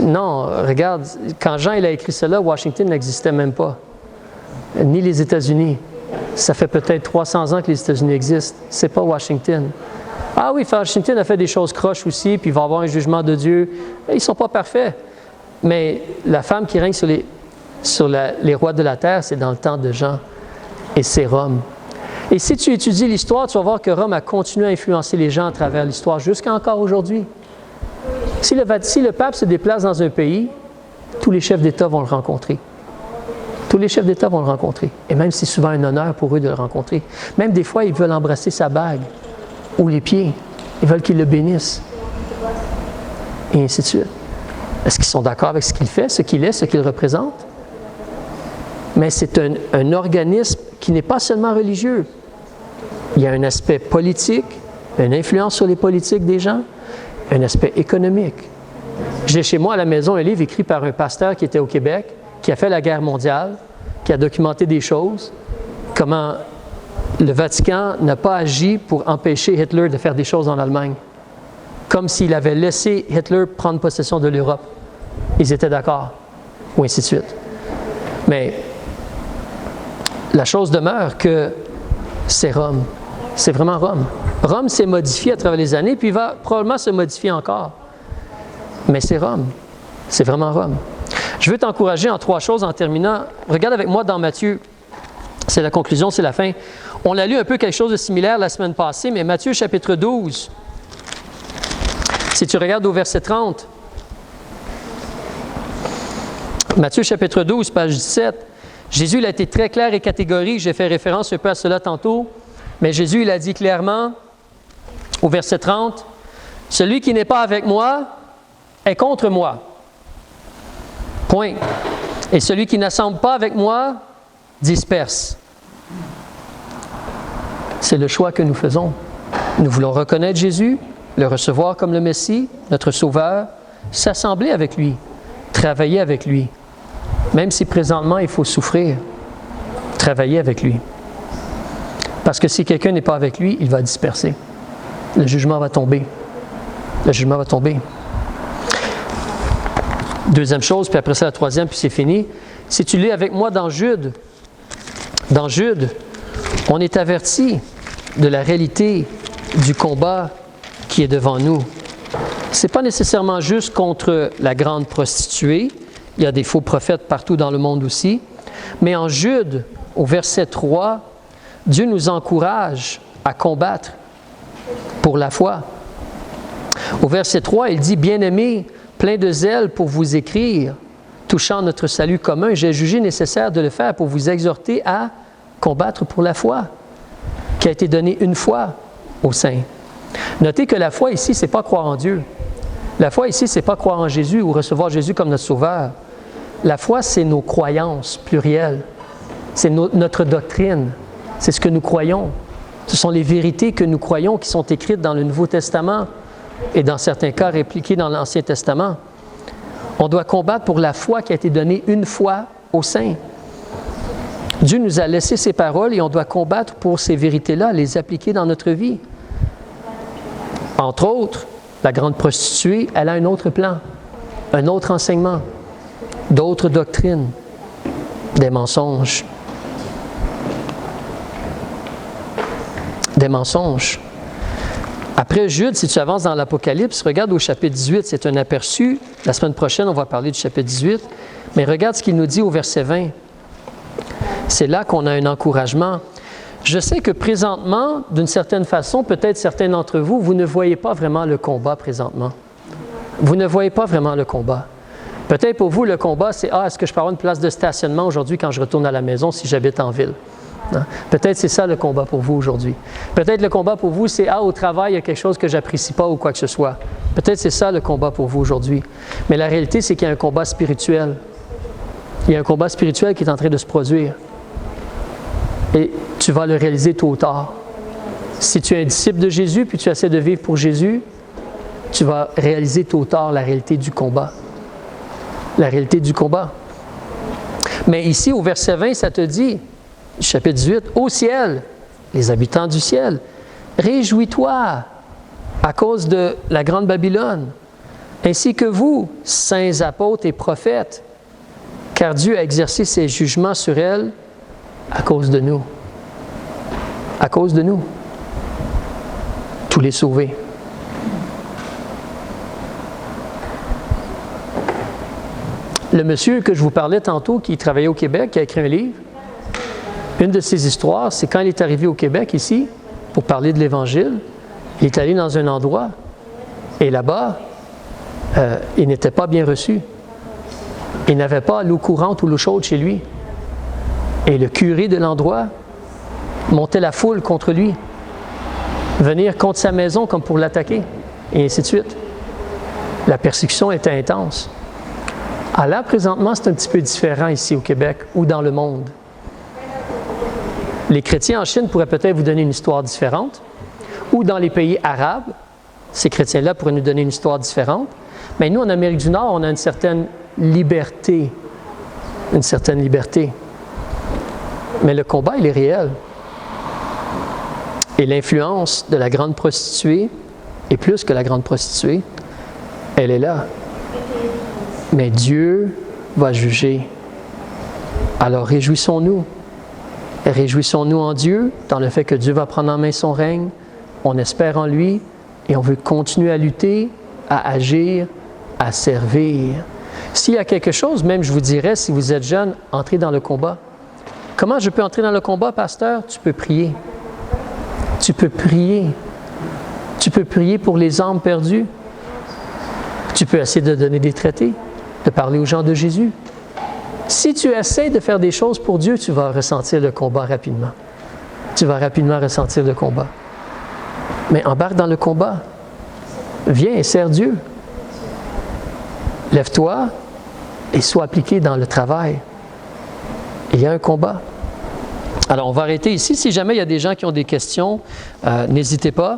Non, regarde, quand Jean il a écrit cela, Washington n'existait même pas. Ni les États-Unis. Ça fait peut-être 300 ans que les États-Unis existent. C'est pas Washington. Ah oui, Washington a fait des choses croches aussi, puis il va avoir un jugement de Dieu. Ils ne sont pas parfaits. Mais la femme qui règne sur les rois de la terre, c'est dans le temps de Jean. Et c'est Rome. Et si tu étudies l'histoire, tu vas voir que Rome a continué à influencer les gens à travers l'histoire, jusqu'à encore aujourd'hui. Si le pape se déplace dans un pays, tous les chefs d'État vont le rencontrer. Tous les chefs d'État vont le rencontrer. Et même c'est souvent un honneur pour eux de le rencontrer. Même des fois, ils veulent embrasser sa bague ou les pieds. Ils veulent qu'il le bénisse. Et ainsi de suite. Est-ce qu'ils sont d'accord avec ce qu'il fait, ce qu'il est, ce qu'il représente? Mais c'est un organisme qui n'est pas seulement religieux. Il y a un aspect politique, une influence sur les politiques des gens, un aspect économique. J'ai chez moi à la maison un livre écrit par un pasteur qui était au Québec, qui a fait la guerre mondiale, qui a documenté des choses, comment le Vatican n'a pas agi pour empêcher Hitler de faire des choses en Allemagne, comme s'il avait laissé Hitler prendre possession de l'Europe. Ils étaient d'accord, ou ainsi de suite. Mais la chose demeure que c'est Rome. C'est vraiment Rome. Rome s'est modifié à travers les années, puis il va probablement se modifier encore. Mais c'est Rome. C'est vraiment Rome. Je veux t'encourager en 3 choses en terminant. Regarde avec moi dans Matthieu. C'est la conclusion, c'est la fin. On a lu un peu quelque chose de similaire la semaine passée, mais Matthieu chapitre 12. Si tu regardes au verset 30. Matthieu chapitre 12, page 17. Jésus il a été très clair et catégorique. J'ai fait référence un peu à cela tantôt. Mais Jésus, il a dit clairement, au verset 30, « Celui qui n'est pas avec moi est contre moi. » Point. « Et celui qui n'assemble pas avec moi disperse. » C'est le choix que nous faisons. Nous voulons reconnaître Jésus, le recevoir comme le Messie, notre Sauveur, s'assembler avec lui, travailler avec lui. Même si présentement il faut souffrir, travailler avec lui. Parce que si quelqu'un n'est pas avec lui, il va disperser. Le jugement va tomber. Le jugement va tomber. Deuxième chose, puis après ça la troisième, puis c'est fini. Si tu lis avec moi dans Jude, on est averti de la réalité du combat qui est devant nous. Ce n'est pas nécessairement juste contre la grande prostituée. Il y a des faux prophètes partout dans le monde aussi. Mais en Jude, au verset 3, Dieu nous encourage à combattre pour la foi. Au verset 3, il dit « Bien-aimés, plein de zèle pour vous écrire, touchant notre salut commun, j'ai jugé nécessaire de le faire pour vous exhorter à combattre pour la foi, qui a été donnée une fois aux saints. » Notez que la foi ici, ce n'est pas croire en Dieu. La foi ici, ce n'est pas croire en Jésus ou recevoir Jésus comme notre Sauveur. La foi, c'est nos croyances plurielles. C'est notre doctrine. C'est ce que nous croyons. Ce sont les vérités que nous croyons qui sont écrites dans le Nouveau Testament et dans certains cas répliquées dans l'Ancien Testament. On doit combattre pour la foi qui a été donnée une fois aux saints. Dieu nous a laissé ses paroles et on doit combattre pour ces vérités-là, les appliquer dans notre vie. Entre autres, la grande prostituée, elle a un autre plan, un autre enseignement, d'autres doctrines, des mensonges. Des mensonges. Après Jude, si tu avances dans l'Apocalypse, regarde au chapitre 18, c'est un aperçu. La semaine prochaine, on va parler du chapitre 18. Mais regarde ce qu'il nous dit au verset 20. C'est là qu'on a un encouragement. Je sais que présentement, d'une certaine façon, peut-être certains d'entre vous, vous ne voyez pas vraiment le combat présentement. Vous ne voyez pas vraiment le combat. Peut-être pour vous, le combat, c'est « Ah, est-ce que je peux avoir une place de stationnement aujourd'hui quand je retourne à la maison si j'habite en ville? » Peut-être c'est ça le combat pour vous aujourd'hui. Peut-être le combat pour vous, c'est « Ah, au travail, il y a quelque chose que j'apprécie pas ou quoi que ce soit. » Peut-être c'est ça le combat pour vous aujourd'hui. Mais la réalité, c'est qu'il y a un combat spirituel. Il y a un combat spirituel qui est en train de se produire. Et tu vas le réaliser tôt ou tard. Si tu es un disciple de Jésus, puis tu essaies de vivre pour Jésus, tu vas réaliser tôt ou tard la réalité du combat. La réalité du combat. Mais ici, au verset 20, ça te dit, chapitre 18, « Au ciel, les habitants du ciel, réjouis-toi à cause de la grande Babylone. ainsi que vous, saints apôtres et prophètes, car Dieu a exercé ses jugements sur elles à cause de nous. À cause de nous. Tous les sauvés. Le monsieur que je vous parlais tantôt, qui travaillait au Québec, qui a écrit un livre, une de ses histoires, c'est quand il est arrivé au Québec, ici, pour parler de l'Évangile, il est allé dans un endroit, et là-bas, il n'était pas bien reçu. Il n'avait pas l'eau courante ou l'eau chaude chez lui. Et le curé de l'endroit montait la foule contre lui, venir contre sa maison comme pour l'attaquer, et ainsi de suite. La persécution était intense. Alors là, présentement, c'est un petit peu différent ici au Québec ou dans le monde. Les chrétiens en Chine pourraient peut-être vous donner une histoire différente, ou dans les pays arabes, ces chrétiens-là pourraient nous donner une histoire différente. Mais nous, en Amérique du Nord, on a une certaine liberté. Une certaine liberté. Mais le combat, il est réel. Et l'influence de la grande prostituée, et plus que la grande prostituée, elle est là. Mais Dieu va juger. Alors réjouissons-nous. Réjouissons-nous en Dieu, dans le fait que Dieu va prendre en main son règne. On espère en lui et on veut continuer à lutter, à agir, à servir. S'il y a quelque chose, même je vous dirais, si vous êtes jeune, entrez dans le combat. Comment je peux entrer dans le combat, pasteur? Tu peux prier. Tu peux prier. Tu peux prier pour les âmes perdues. Tu peux essayer de donner des traités, de parler aux gens de Jésus. Si tu essaies de faire des choses pour Dieu, tu vas ressentir le combat rapidement. Tu vas rapidement ressentir le combat. Mais embarque dans le combat. Viens et sers Dieu. Lève-toi et sois appliqué dans le travail. Il y a un combat. Alors, on va arrêter ici. Si jamais il y a des gens qui ont des questions, n'hésitez pas.